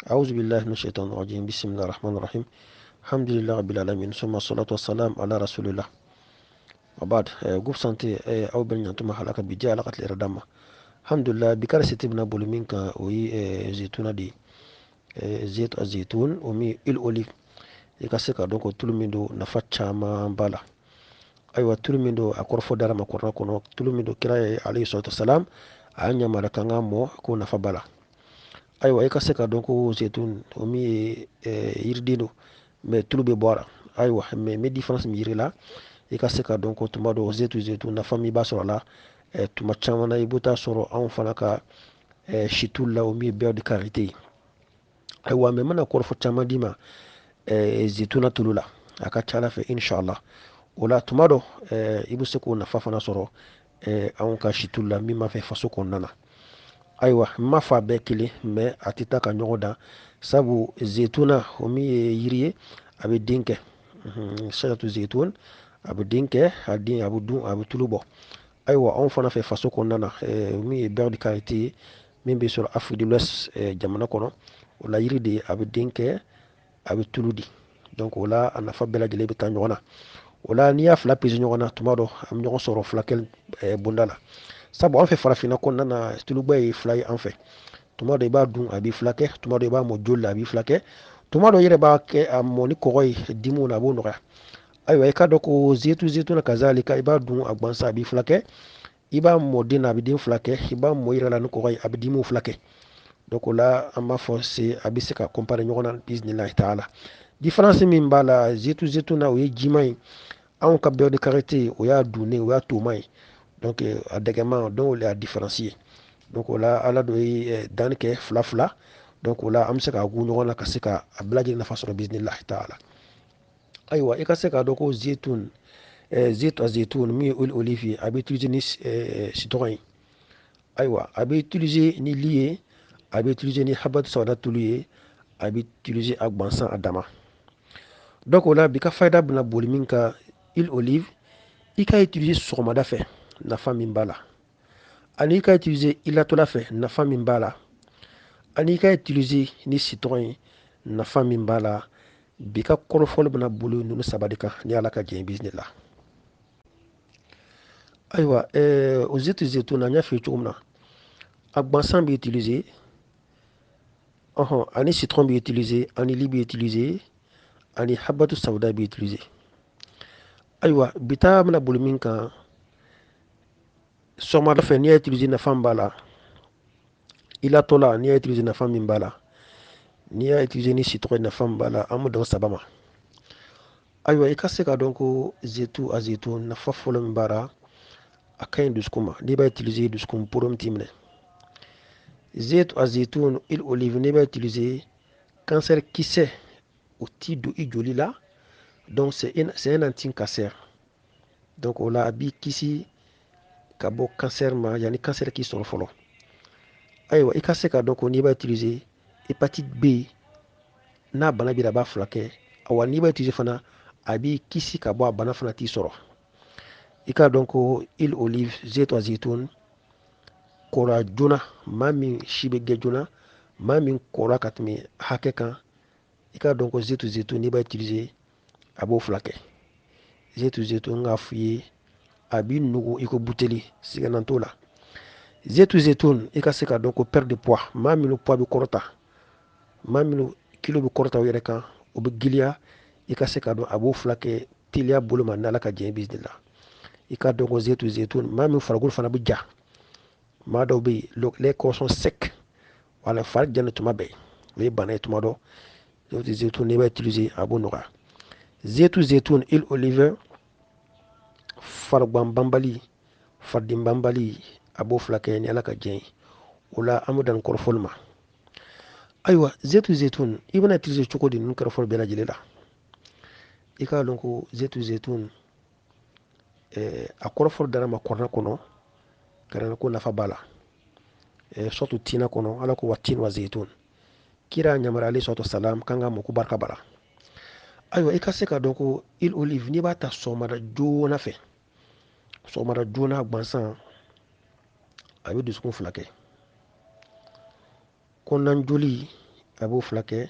أعوذ بالله من الشيطان الرجيم بسم الله الرحمن الرحيم الحمد لله رب العالمين ثم الصلاة والسلام على رسول الله وبعد جوف سانتي أو بن ينتم حلقة بجاء لقت الإردامة الحمد لله بكار ستبنا بولمينك وي زيتون دي زيت الزيتون ومي الأوليف يكسك دونك تلميدو نفاتشا ما بالا أيوة تلميدو أكورفو دارا ما كورنا كونو تلميدو كراي عليه الصلاة والسلام أنيا مالكانا مو كون نفابالا aywa i ka se ka dɔn ko zetun o min ye yiriden do mais tulu bɛ bɔ a la aywa mais différence min yiri la i ka se ka dɔn ko tuma dɔ zetun nafa min b'a sɔrɔ a la tuma caman na i bɛ taa sɔrɔ anw fana ka situlu la o min ye beurre de karité ye aywa mais n bɛna kɔrɔfɔ caman d'i ma zetuna tulu la a ka ca ala fɛ inshallah o la tuma dɔ i bɛ se k'o nafa fana sɔrɔ anw ka situlu la min b'a fɛ faso kɔnɔna na aywa n m'a fɔ a bɛɛ kelen mɛ a tɛ taa ka ɲɔgɔn dan sabu zetuna o min ye yiri ye a bɛ den kɛ sajatu zetun a bɛ den kɛ a den a bɛ dun a bɛ tulu bɔ ayiwa anw fana fɛ faso kɔnɔna na min ye beurre de karité ye min bɛ sɔrɔ Afrique de l'Ouest jamana kɔnɔ o la yiri de a bɛ den kɛ a bɛ tulu di donc o la a nafa bɛɛ lajɛlen bɛ taa ɲɔgɔn na o la n'i y'a fila pese ɲɔgɔn na tuma dɔ a bɛ ɲɔgɔn sɔrɔ fulakɛ bonda la sabu an fɛ farafinna kɔnɔna na tuluba ye fila ye an fɛ tuma dɔ i b'a dun a b'i fila kɛ tuma dɔ i b'a mɔ joli la a b'i fila kɛ tuma dɔ i yɛrɛ b'a kɛ a mɔ ni kɔgɔ ye dimiw la a b'o nɔgɔya ayiwa i k'a dɔn ko zetuna kazalika i b'a dun a gansan a b'i fila kɛ i b'a mɔ den na a bɛ den fila kɛ i b'a mɔ i yɛrɛ la ni kɔgɔ ye a bɛ dimiw fila kɛ donc o la an b'a fɔ a bɛ se ka comparer ɲɔgɔn na bisimilahi taala différence min b'a la zetuna o ye jiman ye anw ka beurre de karité o y'a dunnen o y'a toman ye donc a dɛgɛman donc o le y'a différence ye donc o la ala dɔ ye danni kɛ fila fila donc o la an bɛ se k'a gu ɲɔgɔn na ka se ka a bɛɛ lajɛlen nafa sɔrɔ bisimilahi taala ayiwa i ka se k'a dɔn ko zetun zetun min ye huile olive ye a bɛ utiliser ni citron ye ayiwa a bɛ utiliser ni li ye a bɛ utiliser ni habatu sawada tulu ye a bɛ utiliser a gansan a dama donc o la bi ka fayida bɛna boli min kan huile olive i ka utiliser sɔgɔmada fɛ nafa min b'a la ani i ka utiliser i latɔla fɛ nafa min b'a la ani i ka utiliser ni citron ye nafa min b'a la bi ka kɔrɔfɔli bɛna boli ninnu saba de kan ni ala ka jɛn bisimila ayiwa o zetun na n y'a f'i ye cogo min na a gansan bɛ utiliser ani citron bɛ utiliser ani li bɛ utiliser ani habatu sawuda bɛ utiliser ayiwa bi ta bɛna boli min kan sɔgɔmada fɛ n'i y'a utiliser nafa min b'a la i latɔla n'i y'a utiliser nafa min b'a la n'i y'a utiliser ni citron nafa min b'a la an bɛ dɔn saba ma ayiwa i ka se k'a dɔn ko zetun nafa fɔlɔ min b'a la a ka ɲi dusukun ma n'i b'a utiliser dusukun porom t'i minɛ zetun huile olive n'i b'a utiliser cancer kisɛ o t'i don i joli la donc c'est un anti-cancer donc o la a b'i kisi ka bɔ cancer ma yanni cancer k'i sɔrɔ fɔlɔ ayiwa i ka se k'a dɔn ko n'i b'a utiliser hépatite B n'a bana b'i la a b'a furakɛ awa n'i b'a utiliser fana a b'i kisi ka bɔ a bana fana t'i sɔrɔ i k'a dɔn ko huile olive zetun kɔrɔya joona maa min si bɛ gɛ joona maa min kɔrɔya ka tɛmɛ hakɛ kan i k'a dɔn ko zetun n'i b'a utiliser a b'o furakɛ zetun k'a f'i ye a b'i nugu i ko buteli sɛgɛnna t'o la zetun i ka se k'a dɔn ko perte de poids maa minnu poids bɛ kɔrɔta maa minnu kilo bɛ kɔrɔta u yɛrɛ kan o bɛ giliya i ka se k'a dɔn a b'o furakɛ teliya bolo ma n'ala ka jɛn bisimila i k'a dɔn ko zetun maa min farikolo fana bɛ ja maa dɔw bɛ yen les corps sont secs wala fari jalen tuma bɛɛ o ye bana ye tuma dɔ zetun n'i b'a utiliser a b'o nɔgɔya zetun huile olive farigwan banbali fariden banbali a b'o furakɛ ni ala ka jɛn ye o la an bɛ dan kɔrɔfɔli ma ayiwa zetun i bɛna utiliser cogo di ninnu kɔrɔfɔli bɛɛ lajɛlen la i k'a dɔn ko zetun a kɔrɔfɔli dara ma kɔrɔna kɔnɔ karana ko nafa b'a la surtout tina kɔnɔ ala ko wa tin wa zetun kira ɲamara ale sɔrɔtɔ salam kan ka mɔ ko barika b'a la ayiwa i ka se k'a dɔn ko huile olive n'i b'a ta sɔgɔmada joona fɛ sɔgɔmada joona gansan a bɛ dusukun fila kɛ kɔnɔna joli a b'o fila kɛ,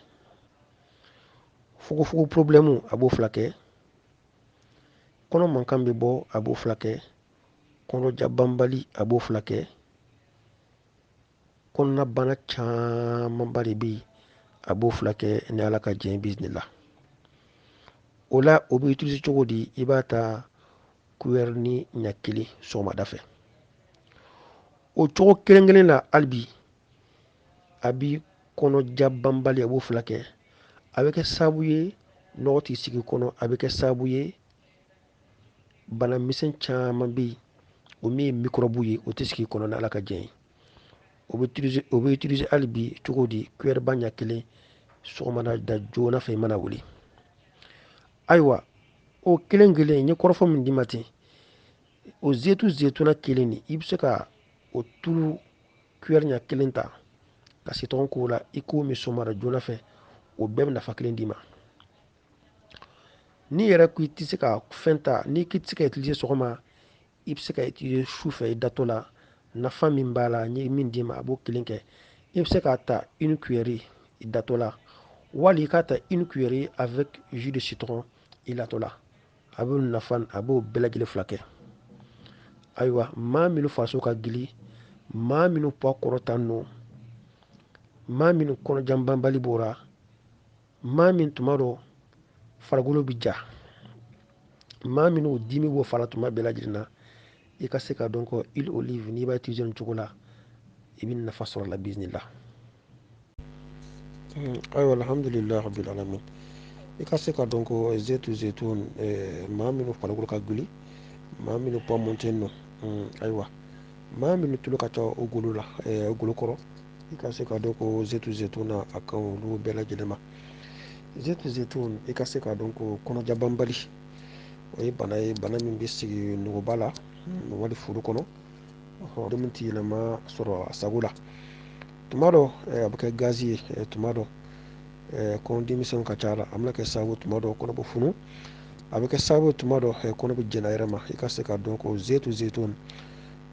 fugofugo problème a b'o fila kɛ, kɔnɔ mankan bɛ bɔ a b'o fila kɛ, kɔnɔja banbali a b'o fila kɛ, kɔnɔna bana camanba de bɛ yen a b'o fila kɛ ni Ala ka jɛn ye biisinila. O la o bɛ utiliser cogo di? I b'a ta cuillère ni ɲɛ kelen sɔgɔmada fɛ. O cogo kelen la hali bi a bi kɔnɔja banbali a b'o fila kɛ, a bɛ kɛ sababu ye nɔgɔ t'i sigi kɔnɔ, a bɛ kɛ sababu ye bana misɛn caman bɛ yen o min ye microbe ye o tɛ sigi kɔnɔ ni Ala ka jɛn ye. O bɛ utiliser hali bi cogo di? Cuillère ba ɲɛ kelen sɔgɔmada da joona fɛ i mana wuli. Ayiwa o kelen n ye kɔrɔfɔ min d'i ma ten, o zeytuna kelen nin i bɛ se ka o tulu cuillère ɲɛ kelen ta ka citron k'o la, i k'o min sɔgɔmada joona fɛ, o bɛɛ bɛ nafa kelen d'i ma. N'i yɛrɛ ko i tɛ se ka fɛn ta, n'i tɛ se ka utiliser sɔgɔma, i bɛ se ka utiliser su fɛ i datɔ la, nafa min b'a la n ye min d'i ma a b'o kelen kɛ. I bɛ se k'a ta une cuillère i datɔ la, wali i k'a ta une cuillère avec jus de citron i latɔ la, a b'o nafa a b'o bɛɛ lajɛlen fila kɛ. Ayiwa maa minnu faso ka gili, maa minnu pɔ kɔrɔta nɔ, maa minnu kɔnɔjan banbali b'o la, maa min tuma dɔ farikolo bɛ ja, maa minnu dimi b'o fara tuma bɛɛ lajɛlen na, i ka se ka dɔn ko huile olive n'i b'a utiliser nin cogo la i bɛ nafa sɔrɔ a la biisinila. Ayiwa alhamdulilahi rabbil alamin. I ka se ka dɔn ko zeytun maa minnu farikolo ka gili, maa minnu poids monté nɔ, ayiwa maa minnu tulu ka ca o golo la o golo kɔrɔ, i ka se ka dɔn ko zeytun a kan olu bɛɛ lajɛlen ma. Zeytun i ka se ka dɔn ko kɔnɔja banbali o ye bana ye, bana min bɛ sigi nuguba la wali furu kɔnɔ, min tɛ yɛlɛma sɔrɔ a sago la. Tuma dɔ a bɛ kɛ gazi ye, tuma dɔ kɔnɔdimisɛnw ka ca la, a bɛna kɛ sababu tuma dɔ kɔnɔ bɛ funu, a bɛ kɛ sababu tuma dɔ kɔnɔ bɛ jɛn a yɛrɛ ma. I ka se ka dɔn ko zeytun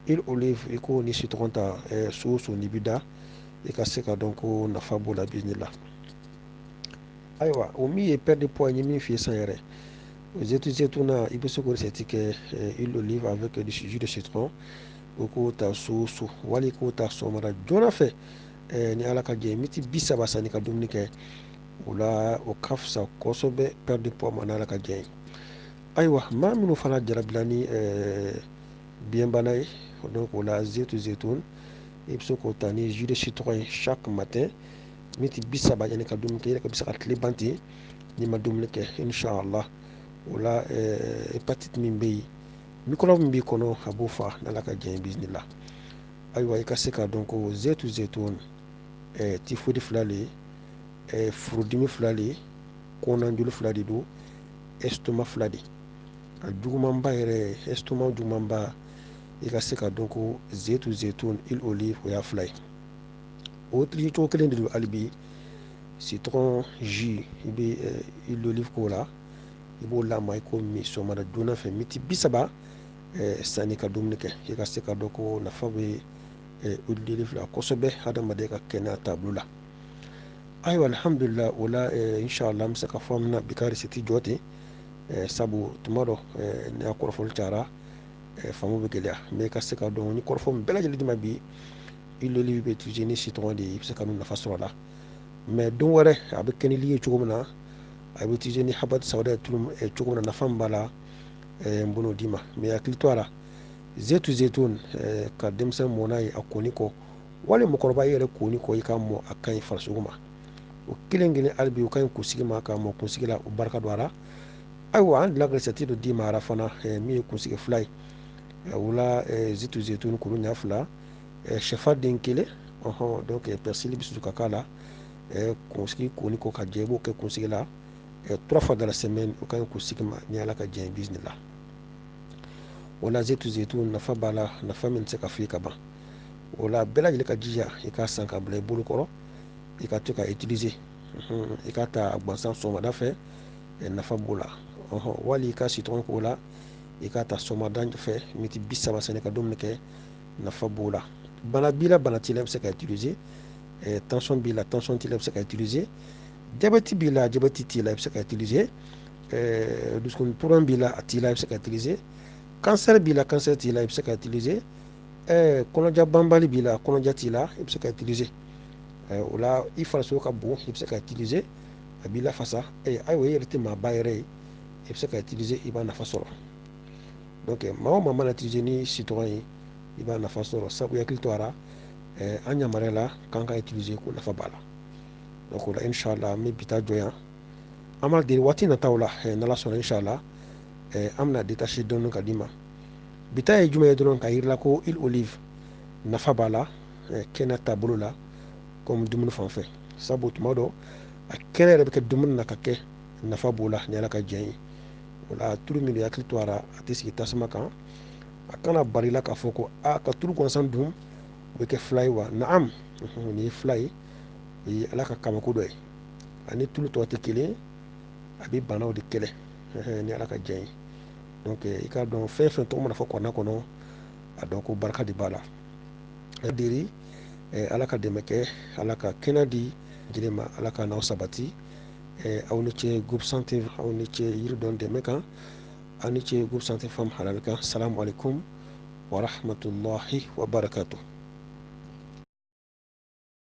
huile olive i k'o ni citron ta su o su n'i bɛ da, i ka se ka dɔn ko nafa b'o la biisinila. Ayiwa o min ye perte de poids n ye min f'i ye sisan yɛrɛ, zeytun na i bɛ se k'o recette kɛ huile olive avec du jus de citron, o k'o ta su o su, wali k'o ta sɔgɔmada joona fɛ ni Ala ka jɛn ye miniti 30 sanni ka dumuni kɛ, o la o ka fisa kosɛbɛ perte de poids ma ni Ala ka jɛn ye. Ayiwa maa minnu fana jarabila ni biyɛnbana ye, donc o la zeytun i bɛ se k'o ta ni jus de citron ye chaque matin miniti 30 yanni ka dumuni kɛ, i yɛrɛ bɛ se ka tile ban ten n'i ma dumuni kɛ inshallah. O la hépatite min bɛ yen, microbe min b'i kɔnɔ a b'o faga ni Ala ka jɛn ye biisinila. Ayiwa i ka se ka dɔn ko zeytun typhoïde fila le ye, furudimi fila le ye, kɔnɔnajoli fila de don, estomac fila de. A jugumanba yɛrɛ estomac jugumanba, i ka se ka dɔn ko zeytun huile olive o y'a fila ye. O utiliser cogo kelen de don hali bi, citron jus i bɛ huile olive k'o la, i b'o lamaga i k'o min sɔgɔmada joona fɛ miniti 30 sanni ka dumuni kɛ, i ka se ka dɔn ko nafa bɛ huile olive la kosɛbɛ hadamaden ka kɛnɛya taabolo la. Ayiwa alhamdulillah o la inshallah an bɛ se ka fɔ an bɛna bi ka recette jɔ ten, sabu tuma dɔ ni a kɔrɔfɔli cayara faamu bɛ gɛlɛya, mais i ka se ka dɔn ni kɔrɔfɔ min bɛɛ lajɛlen di ma bi, huile olive bɛ utiliser ni citron de ye, i bɛ se ka nafa sɔrɔ a la. Mais don wɛrɛ a bɛ kɛ ni li ye cogo min na, a bɛ utiliser ni habatu sauda ye cogo min na, nafa min b'a la n bɛ n'o d'i ma, mais hakili to a la zeytun ka denmisɛn mɔn n'a ye a kɔni kɔ, wali mɔgɔkɔrɔba i yɛrɛ kɔni kɔ i ka mɔn a ka ɲi farisogo ma, o kelen hali bi o ka ɲi kunsigi ma, ka mɔn kunsigi la o barika don a la. Ayiwa an dilan recette dɔ d'i ma ara fana min ye kunsigi fila ye, o la zeytun kuru ɲɛ fila, sɛfa den kelen, donc persil bɛ se ka k'a la, kunsigi kɔni kɔ ka jɛ i b'o kɛ kunsigi la 3 fois dans la semaine, o ka ɲi kunsigi ma ni Ala ka jɛn ye biisinila. O la zeytun nafa b'a la, nafa min tɛ se ka f'i ka ban. O la bɛɛ lajɛlen ka jija i k'a san ka bila i bolo kɔrɔ, i ka to ka utiliser, i ka ta a gansan sɔgɔmada fɛ, nafa b'o la, wali i ka citron k'o la, i ka ta sɔgɔmada fɛ miniti 30 sanni ka dumuni kɛ, nafa b'o la. Bana b'i la bana t'i la i bɛ se ka utiliser tension b'i la tension t'i la i bɛ se ka utiliser, diabète b'i la diabète t'i la i bɛ se ka utiliser, dusukun turan b'i la a t'i la i bɛ se ka utiliser, cancer b'i la cancer t'i la i bɛ se ka utiliser, kɔnɔja banbali b'i la kɔnɔja t'i la i bɛ se ka utiliser, o la i farisogo ka bon i bɛ se ka utiliser, a b'i lafasa, ayiwa i yɛrɛ tɛ maaba yɛrɛ ye i bɛ se ka utiliser i b'a nafa sɔrɔ. Donc maa o maa mana utiliser ni citron ye i b'a nafa sɔrɔ, sabu i hakili to a la an yamaruyala k'an ka utiliser ko nafa b'a la. Donc o la inshallah an bɛ bi ta jɔ yan, an b'a deli waati nataw la n'Ala sɔnna inshallah an bɛna détacher dɔɔni ka d'i ma. Bi ta ye jumɛn ye dɔrɔn ka yir'i la ko huile olive nafa b'a la kɛnɛya taabolo la comme dumuni fan fɛ, sabu tuma dɔ a kɛnɛ yɛrɛ bɛ kɛ dumuni na ka kɛ nafa b'o la ni Ala ka jɛn ye. O la tulu min don i hakili to a la a tɛ sigi tasuma kan, a kana bali la k'a fɔ ko ka tulu gansan dun o bɛ kɛ fila ye wa? Naam, nin ye fila ye, o ye Ala ka kabako dɔ ye, ani tulu tɔw tɛ kelen ye, a bɛ banaw de kɛlɛ ni Ala ka jɛn ye. Donc i k'a dɔn fɛn fɛn tɔgɔ mana fɔ kuranɛ kɔnɔ a dɔn ko barika de b'a la. A deri Ala ka dɛmɛ kɛ, Ala ka kɛnɛya di lajɛlen ma, Ala ka n'aw sabati, aw ni ce groupe santé, aw ni ce Yiridɔn dɛmɛ kan, aw ni ce groupe santé femme halal kan. Salamu alaikum wa rahmatullahi wa barakatuh.